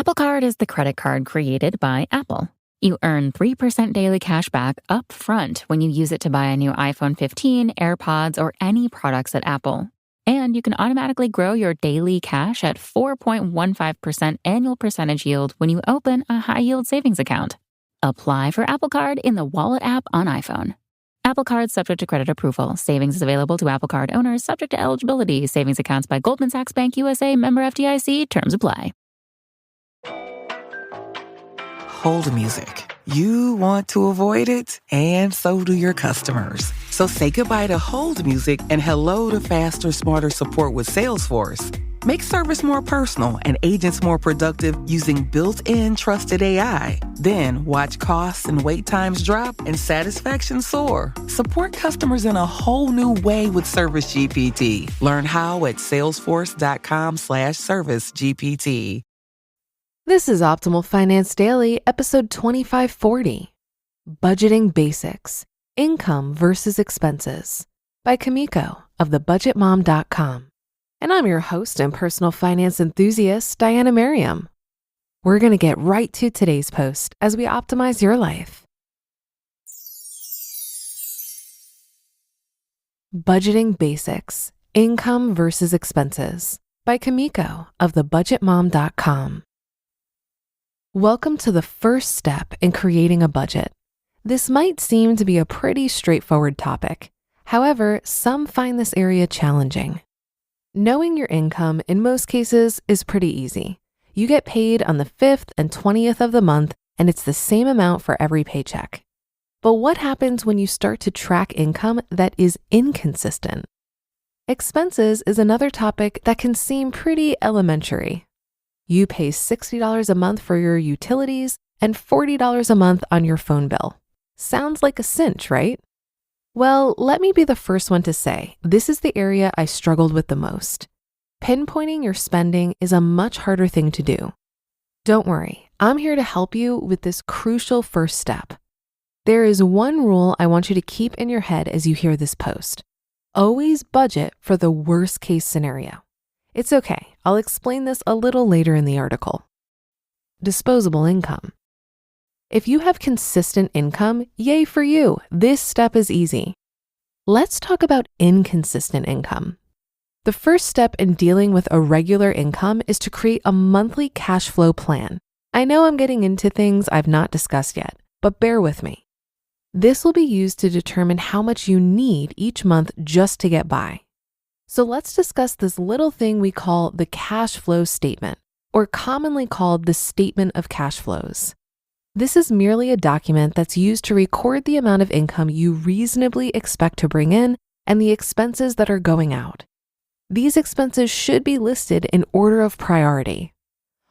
Apple Card is the credit card created by Apple. You earn 3% daily cash back up front when you use it to buy a new iPhone 15, AirPods, or any products at Apple. And you can automatically grow your daily cash at 4.15% annual percentage yield when you open a high-yield savings account. Apply for Apple Card in the Wallet app on iPhone. Apple Card subject to credit approval. Savings is available to Apple Card owners subject to eligibility. Savings accounts by Goldman Sachs Bank USA, member FDIC. Terms apply. Hold music. You want to avoid it, and so do your customers. So say goodbye to hold music and hello to faster, smarter support with Salesforce. Make service more personal and agents more productive using built-in trusted AI. Then watch costs and wait times drop and satisfaction soar. Support customers in a whole new way with Service GPT. Learn how at salesforce.com/servicegpt. This is Optimal Finance Daily, episode 2540, Budgeting Basics, Income versus Expenses, by Kumiko of thebudgetmom.com. And I'm your host and personal finance enthusiast, Diana Merriam. We're going to get right to today's post as we optimize your life. Budgeting Basics, Income versus Expenses, by Kumiko of thebudgetmom.com. Welcome to the first step in creating a budget. This might seem to be a pretty straightforward topic. However, some find this area challenging. Knowing your income in most cases is pretty easy. You get paid on the 5th and 20th of the month, and it's the same amount for every paycheck. But what happens when you start to track income that is inconsistent? Expenses is another topic that can seem pretty elementary. You pay $60 a month for your utilities and $40 a month on your phone bill. Sounds like a cinch, right? Well, let me be the first one to say, this is the area I struggled with the most. Pinpointing your spending is a much harder thing to do. Don't worry, I'm here to help you with this crucial first step. There is one rule I want you to keep in your head as you hear this post. Always budget for the worst case scenario. It's okay, I'll explain this a little later in the article. Disposable income. If you have consistent income, yay for you, this step is easy. Let's talk about inconsistent income. The first step in dealing with irregular income is to create a monthly cash flow plan. I know I'm getting into things I've not discussed yet, but bear with me. This will be used to determine how much you need each month just to get by. So let's discuss this little thing we call the cash flow statement, or commonly called the statement of cash flows. This is merely a document that's used to record the amount of income you reasonably expect to bring in and the expenses that are going out. These expenses should be listed in order of priority.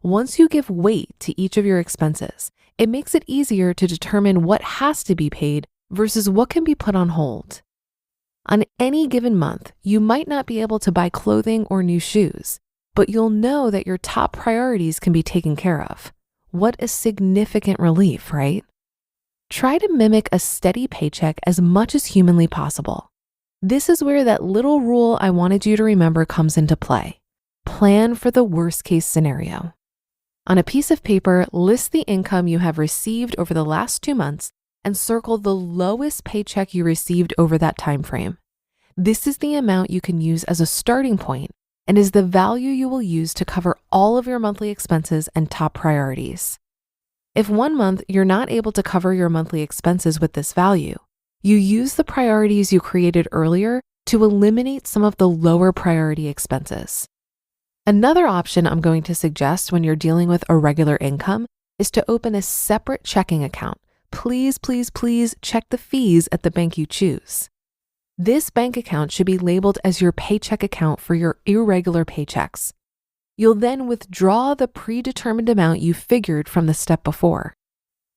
Once you give weight to each of your expenses, it makes it easier to determine what has to be paid versus what can be put on hold. On any given month, you might not be able to buy clothing or new shoes, but you'll know that your top priorities can be taken care of. What a significant relief, right? Try to mimic a steady paycheck as much as humanly possible. This is where that little rule I wanted you to remember comes into play. Plan for the worst case scenario. On a piece of paper, list the income you have received over the last 2 months and circle the lowest paycheck you received over that time frame. This is the amount you can use as a starting point and is the value you will use to cover all of your monthly expenses and top priorities. If one month you're not able to cover your monthly expenses with this value, you use the priorities you created earlier to eliminate some of the lower priority expenses. Another option I'm going to suggest when you're dealing with irregular income is to open a separate checking account. Please, please, please check the fees at the bank you choose. This bank account should be labeled as your paycheck account for your irregular paychecks. You'll then withdraw the predetermined amount you figured from the step before.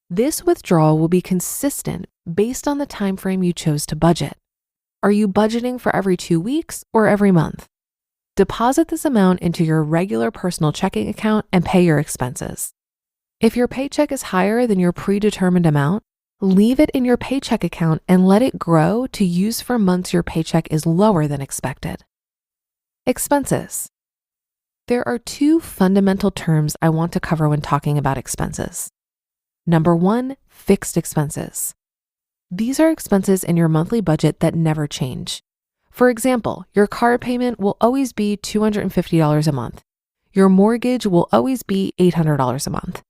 This withdrawal will be consistent based on the time frame you chose to budget. Are you budgeting for every 2 weeks or every month? Deposit this amount into your regular personal checking account and pay your expenses. If your paycheck is higher than your predetermined amount, leave it in your paycheck account and let it grow to use for months your paycheck is lower than expected. Expenses. There are two fundamental terms I want to cover when talking about expenses. Number one, fixed expenses. These are expenses in your monthly budget that never change. For example, your car payment will always be $250 a month. Your mortgage will always be $800 a month.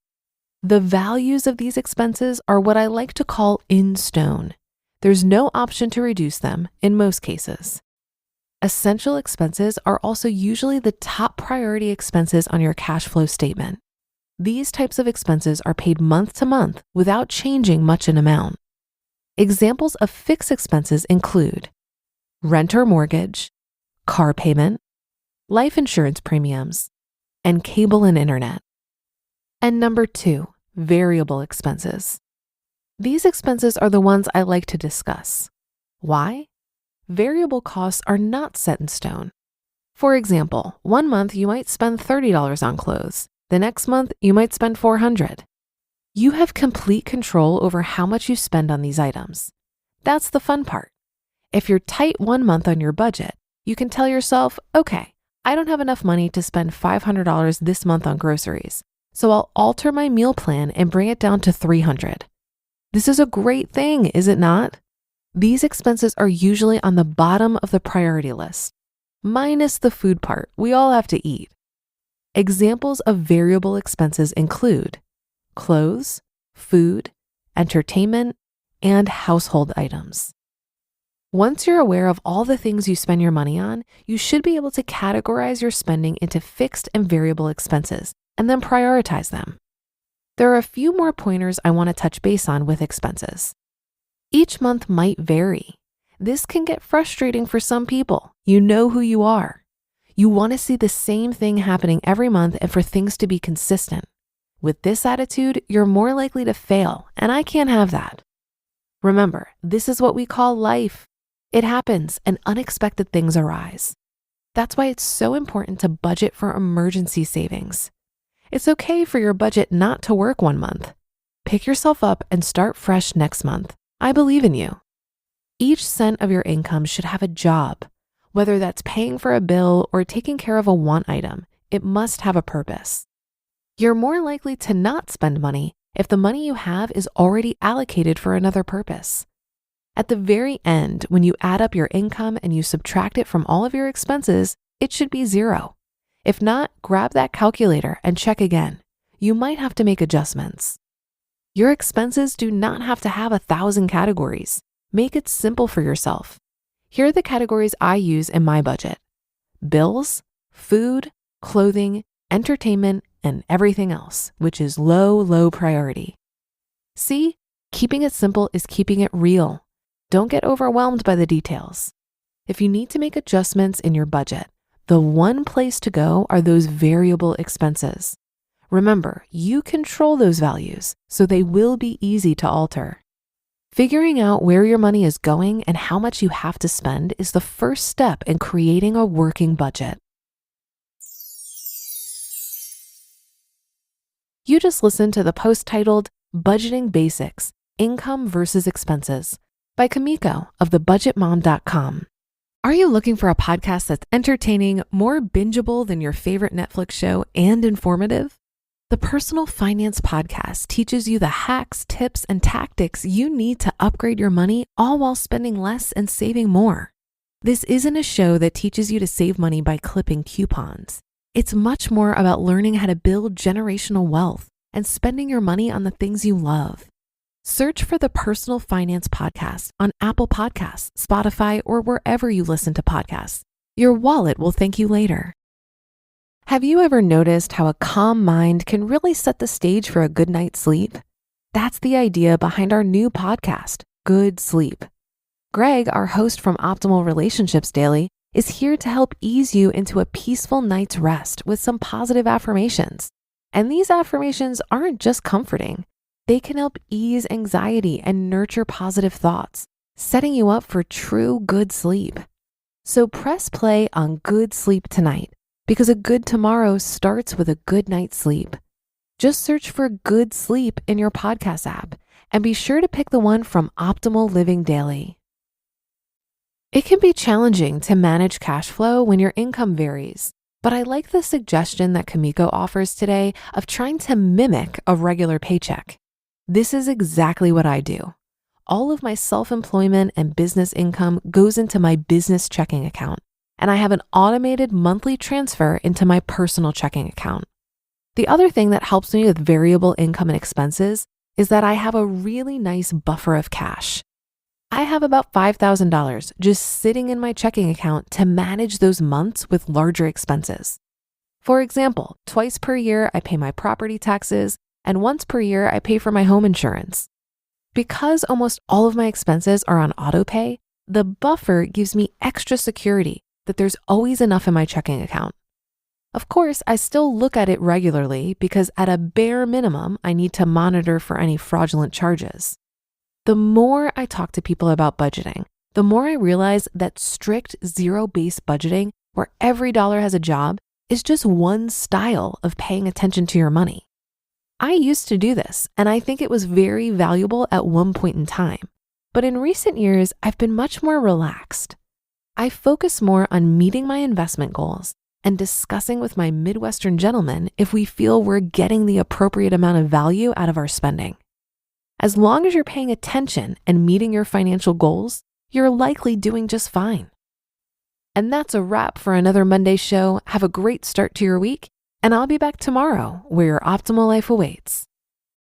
The values of these expenses are what I like to call in stone. There's no option to reduce them in most cases. Essential expenses are also usually the top priority expenses on your cash flow statement. These types of expenses are paid month to month without changing much in amount. Examples of fixed expenses include rent or mortgage, car payment, life insurance premiums, and cable and internet. And number two, variable expenses. These expenses are the ones I like to discuss. Why? Variable costs are not set in stone. For example, one month you might spend $30 on clothes. The next month you might spend $400. You have complete control over how much you spend on these items. That's the fun part. If you're tight one month on your budget, you can tell yourself, okay, I don't have enough money to spend $500 this month on groceries, so I'll alter my meal plan and bring it down to $300. This is a great thing, is it not? These expenses are usually on the bottom of the priority list, minus the food part. We all have to eat. Examples of variable expenses include clothes, food, entertainment, and household items. Once you're aware of all the things you spend your money on, you should be able to categorize your spending into fixed and variable expenses and then prioritize them. There are a few more pointers I want to touch base on with expenses. Each month might vary. This can get frustrating for some people. You know who you are. You want to see the same thing happening every month and for things to be consistent. With this attitude, you're more likely to fail, and I can't have that. Remember, this is what we call life. It happens and unexpected things arise. That's why it's so important to budget for emergency savings. It's okay for your budget not to work one month. Pick yourself up and start fresh next month. I believe in you. Each cent of your income should have a job. Whether that's paying for a bill or taking care of a want item, it must have a purpose. You're more likely to not spend money if the money you have is already allocated for another purpose. At the very end, when you add up your income and you subtract it from all of your expenses, it should be zero. If not, grab that calculator and check again. You might have to make adjustments. Your expenses do not have to have 1,000 categories. Make it simple for yourself. Here are the categories I use in my budget: bills, food, clothing, entertainment, and everything else, which is low priority. See, keeping it simple is keeping it real. Don't get overwhelmed by the details. If you need to make adjustments in your budget, the one place to go are those variable expenses. Remember, you control those values, so they will be easy to alter. Figuring out where your money is going and how much you have to spend is the first step in creating a working budget. You just listened to the post titled Budgeting Basics, Income versus Expenses by Kumiko of thebudgetmom.com. Are you looking for a podcast that's entertaining, more bingeable than your favorite Netflix show, and informative? The Personal Finance Podcast teaches you the hacks, tips, and tactics you need to upgrade your money, all while spending less and saving more. This isn't a show that teaches you to save money by clipping coupons. It's much more about learning how to build generational wealth and spending your money on the things you love. Search for the Personal Finance Podcast on Apple Podcasts, Spotify, or wherever you listen to podcasts. Your wallet will thank you later. Have you ever noticed how a calm mind can really set the stage for a good night's sleep? That's the idea behind our new podcast, Good Sleep. Greg, our host from Optimal Relationships Daily, is here to help ease you into a peaceful night's rest with some positive affirmations. And these affirmations aren't just comforting. They can help ease anxiety and nurture positive thoughts, setting you up for true good sleep. So press play on Good Sleep tonight, because a good tomorrow starts with a good night's sleep. Just search for Good Sleep in your podcast app and be sure to pick the one from Optimal Living Daily. It can be challenging to manage cash flow when your income varies. But I like the suggestion that Kumiko offers today of trying to mimic a regular paycheck. This is exactly what I do. All of my self-employment and business income goes into my business checking account, and I have an automated monthly transfer into my personal checking account. The other thing that helps me with variable income and expenses is that I have a really nice buffer of cash. I have about $5,000 just sitting in my checking account to manage those months with larger expenses. For example, twice per year I pay my property taxes, and once per year I pay for my home insurance. Because almost all of my expenses are on auto pay, the buffer gives me extra security that there's always enough in my checking account. Of course, I still look at it regularly because at a bare minimum, I need to monitor for any fraudulent charges. The more I talk to people about budgeting, the more I realize that strict zero-based budgeting, where every dollar has a job, is just one style of paying attention to your money. I used to do this, and I think it was very valuable at one point in time. But in recent years, I've been much more relaxed. I focus more on meeting my investment goals and discussing with my Midwestern gentleman if we feel we're getting the appropriate amount of value out of our spending. As long as you're paying attention and meeting your financial goals, you're likely doing just fine. And that's a wrap for another Monday show. Have a great start to your week, and I'll be back tomorrow where your optimal life awaits.